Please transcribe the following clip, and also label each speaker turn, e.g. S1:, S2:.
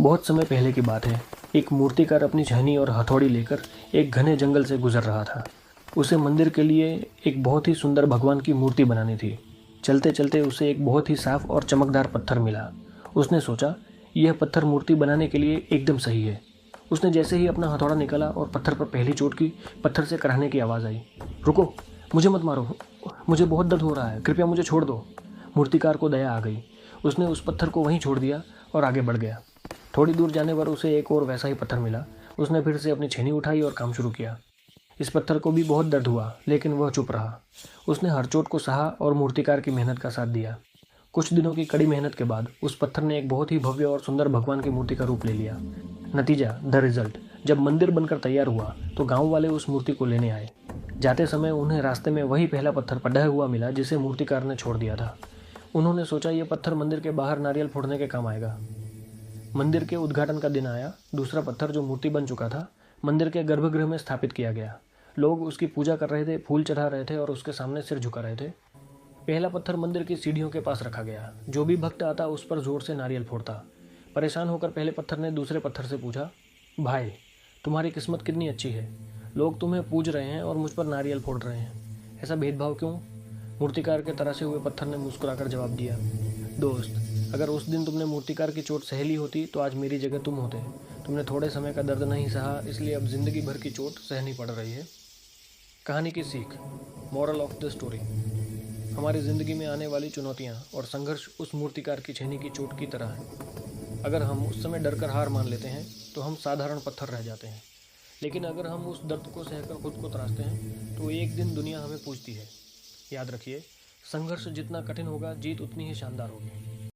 S1: बहुत समय पहले की बात है। एक मूर्तिकार अपनी छहनी और हथौड़ी लेकर एक घने जंगल से गुजर रहा था। उसे मंदिर के लिए एक बहुत ही सुंदर भगवान की मूर्ति बनानी थी। चलते चलते उसे एक बहुत ही साफ और चमकदार पत्थर मिला। उसने सोचा, यह पत्थर मूर्ति बनाने के लिए एकदम सही है। उसने जैसे ही अपना हथौड़ा निकाला और पत्थर पर पहली चोट की, पत्थर से कराहने की आवाज़ आई। रुको, मुझे मत मारो, मुझे बहुत दर्द हो रहा है, कृपया मुझे छोड़ दो। मूर्तिकार को दया आ गई। उसने उस पत्थर को वहीं छोड़ दिया और आगे बढ़ गया। थोड़ी दूर जाने पर उसे एक और वैसा ही पत्थर मिला। उसने फिर से अपनी छेनी उठाई और काम शुरू किया। इस पत्थर को भी बहुत दर्द हुआ, लेकिन वह चुप रहा। उसने हर चोट को सहा और मूर्तिकार की मेहनत का साथ दिया। कुछ दिनों की कड़ी मेहनत के बाद उस पत्थर ने एक बहुत ही भव्य और सुंदर भगवान की मूर्ति का रूप ले लिया। नतीजा, द रिजल्ट, जब मंदिर बनकर तैयार हुआ तो गांव वाले उस मूर्ति को लेने आए। जाते समय उन्हें रास्ते में वही पहला पत्थर पड़ा हुआ मिला जिसे मूर्तिकार ने छोड़ दिया था। उन्होंने सोचा, यह पत्थर मंदिर के बाहर नारियल फोड़ने के काम आएगा। मंदिर के उद्घाटन का दिन आया। दूसरा पत्थर, जो मूर्ति बन चुका था, मंदिर के गर्भगृह में स्थापित किया गया। लोग उसकी पूजा कर रहे थे, फूल चढ़ा रहे थे और उसके सामने सिर झुका रहे थे। पहला पत्थर मंदिर की सीढ़ियों के पास रखा गया। जो भी भक्त आता उस पर जोर से नारियल फोड़ता। परेशान होकर पहले पत्थर ने दूसरे पत्थर से पूछा, भाई, तुम्हारी किस्मत कितनी अच्छी है। लोग तुम्हें पूज रहे हैं और मुझ पर नारियल फोड़ रहे हैं। ऐसा भेदभाव क्यों? मूर्तिकार के तरासे हुए पत्थर ने मुस्कुराकर जवाब दिया, दोस्त, अगर उस दिन तुमने मूर्तिकार की चोट सह ली होती तो आज मेरी जगह तुम होते। तुमने थोड़े समय का दर्द नहीं सहा, इसलिए अब जिंदगी भर की चोट सहनी पड़ रही है। कहानी की सीख, मॉरल ऑफ द स्टोरी। हमारी ज़िंदगी में आने वाली चुनौतियाँ और संघर्ष उस मूर्तिकार की छेनी की चोट की तरह हैं। अगर हम उस समय डर कर हार मान लेते हैं तो हम साधारण पत्थर रह जाते हैं, लेकिन अगर हम उस दर्द को सहकर खुद को तराशते हैं तो एक दिन दुनिया हमें पूछती है। याद रखिए, संघर्ष जितना कठिन होगा, जीत उतनी ही शानदार होगी।